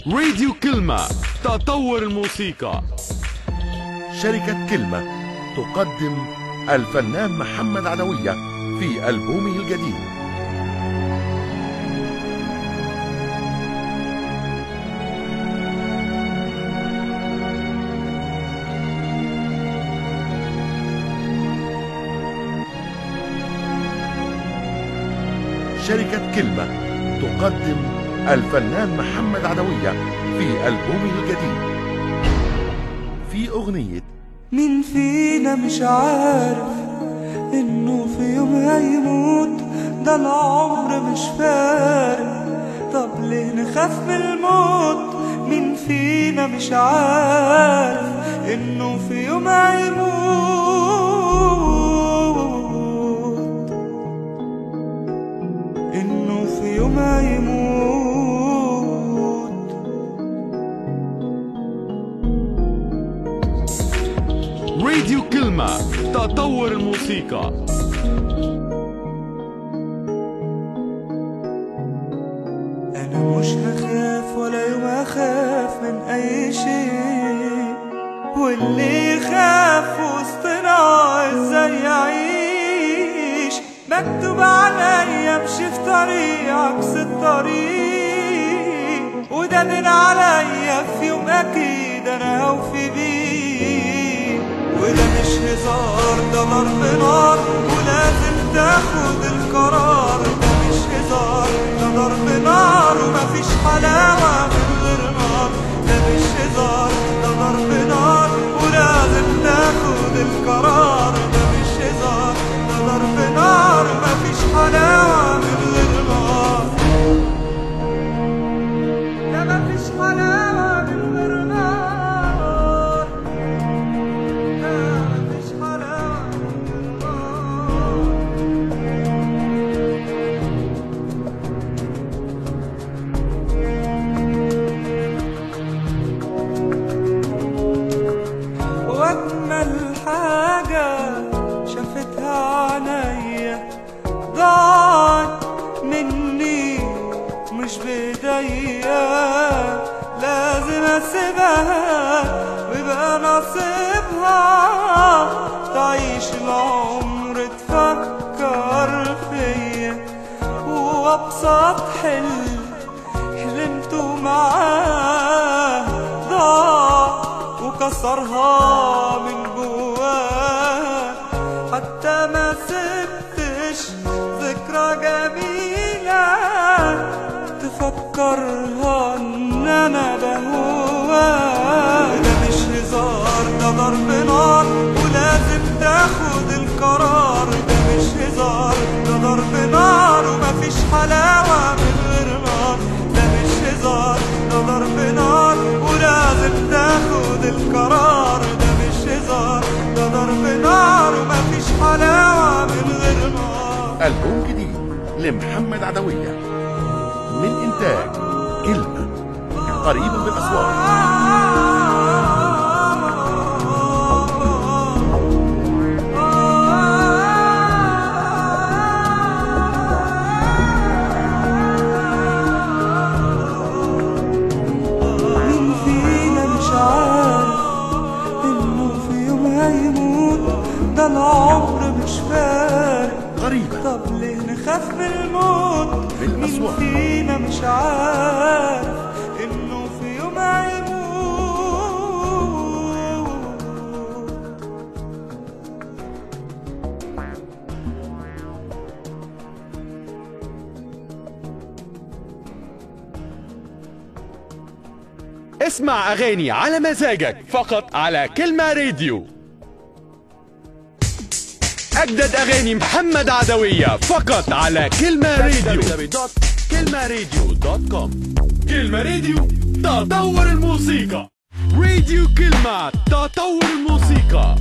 راديو كلمة، تطور الموسيقى. شركة كلمة تقدم الفنان محمد عدوية في ألبومه الجديد. شركة كلمة تقدم الفنان محمد عدوية في ألبومه الجديد. في أغنية مين فينا مش عارف إنه في يوم هيموت؟ ده العمر مش فارق، طب ليه نخاف من الموت؟ مين فينا مش عارف إنه في يوم هيموت؟ إنه في يوم هيموت. راديو كلمة، تطور الموسيقى. أنا مش هخاف ولا يوم أخاف من أي شيء، واللي يخاف وسطنا إزاي يعيش؟ مكتوب عليا أمشي في طريق عكس الطريق، وده دين عليا في يوم أكيد أنا هوفي بيه. وده مش هزار، ده ضرب نار ولازم تاخد القرار. ده مش هزار، ده ضرب نار ومفيش حلاوة من غير نار. ده مش هزار، ده ضرب نار ولازم تاخد القرار. ده مش هزار، ده ضرب نار ومفيش حلاوة من غير نار. ده مفيش حلاوة من غير نار. ده مفيش حلاوة من غير نار. وأجمل حاجة شافتها عينيا ضاعت مني مش بإيديا، لازم أسيبها ويبقى نصيبها تعيش العمر تفكر فيا. وأبسط حلم حلمته معاه ضاع وكسرها من جواه. حتى ما سبتش ذكرى جميلة تفكرها ان انا بهواه. ده مش هزار، ده ضرب نار ولازم تاخد القرار. ده مش هزار، ده ضرب نار ومفيش حلاوة من غير نار. ده مش هزار، ده ضرب نار ولازم تاخد القرار. ده مش هزار، ده ضرب نار ومفيش حلاوة من غير نار. ألبوم جديد لمحمد عدوية من إنتاج كلمة، قريب بالأسواق. مين فينا مش عارف إنه في يوم هيموت؟ ده العمر مش فارق، غريبة طب ليه نخاف من الموت؟ مين بالأسواق. فينا مش عارف إنه في يوم هيموت؟ اسمع أغاني على مزاجك فقط على كلمة راديو. أجدد أغاني محمد عدوية فقط على كلمة راديو. www.kilmaradiyo.com. كلمة راديو، تطور الموسيقى. راديو كلمة، تطور الموسيقى.